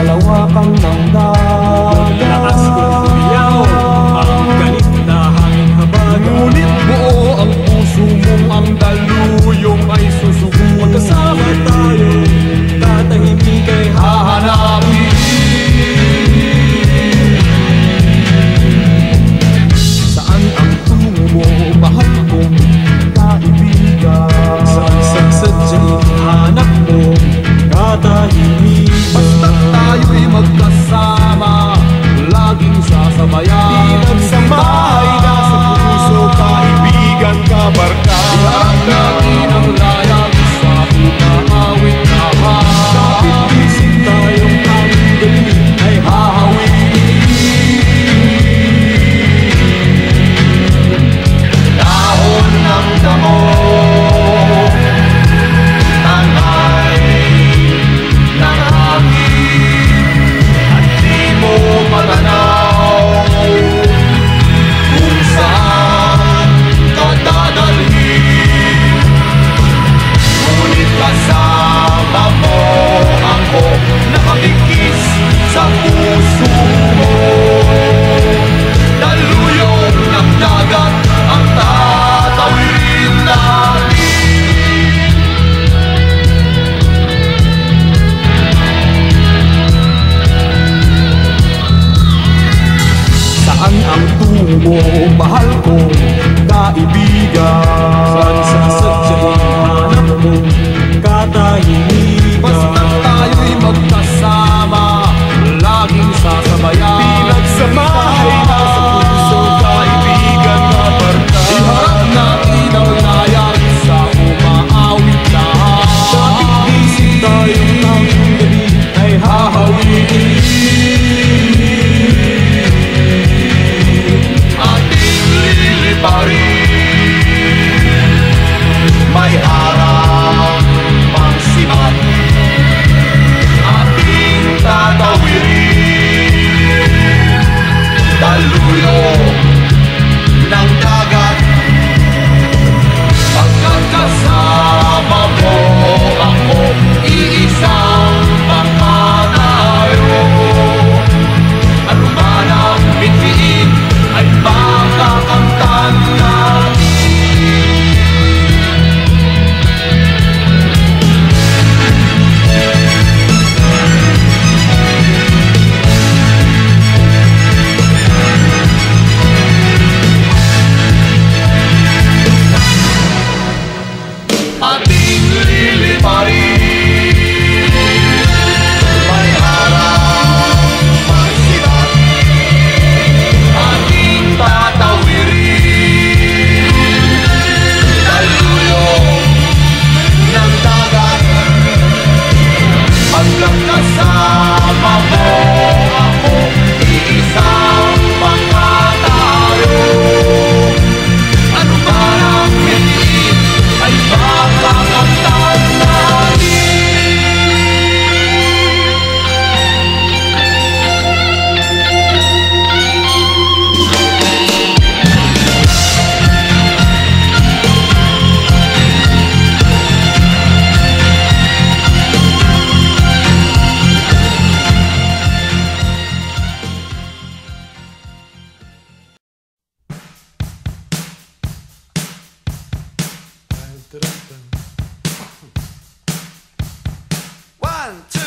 kalawakan ng dagat. Lakas kong umiyaw ang galit na hangin habag. Ngunit buo ang puso mong ang daluyong ay susuko. Magkasama tayo, tatahimik ay Hahanapin saan ang tungo mo, mahal kong kaibigan. saan sa sadyang hanap mo, katahimikan. Basta't tayo'y magkasama, laging sasabayan. Pinagsamahay na sa puso, kaibigan, kabarkada. Iharap natin ang layag sa umaawit na Kapit isip tayong ang galing ay hahawin. dahon ng damo, tangay ng hangin, at di mo matanaw kung saan ka dadalhin. Ngunit kasama mo ako, nakabigkis sa puso mo. Daluyong ng dagat ang tatawirin natin. Saan ang tungo mo, mahal kong kaibigan? Saan sa sadyang hanap mo, katahimikan. Basta't tayo'y magkasama, laging sasabayan. Pinagsamahay na sa puso, kaibigan, kabarkada. Iharap natin ang layag sa umaawit na Kapit isip tayong ang galing ay hahawin. ating liliparin. May harap pang sibat, ating tatawirin. Daluyong ng dagat, pagkat kasama mo ako, iisang mga tayo. Ano man ang bituin ay makakamtan natin. Ating liliparin. May harap pang sibat, ating tatawirin. Daluyong ng dagat, hanggang kasama mo ako, iisang mga tayo. Ano man ang hitiin ay makakamtan natin. One, two.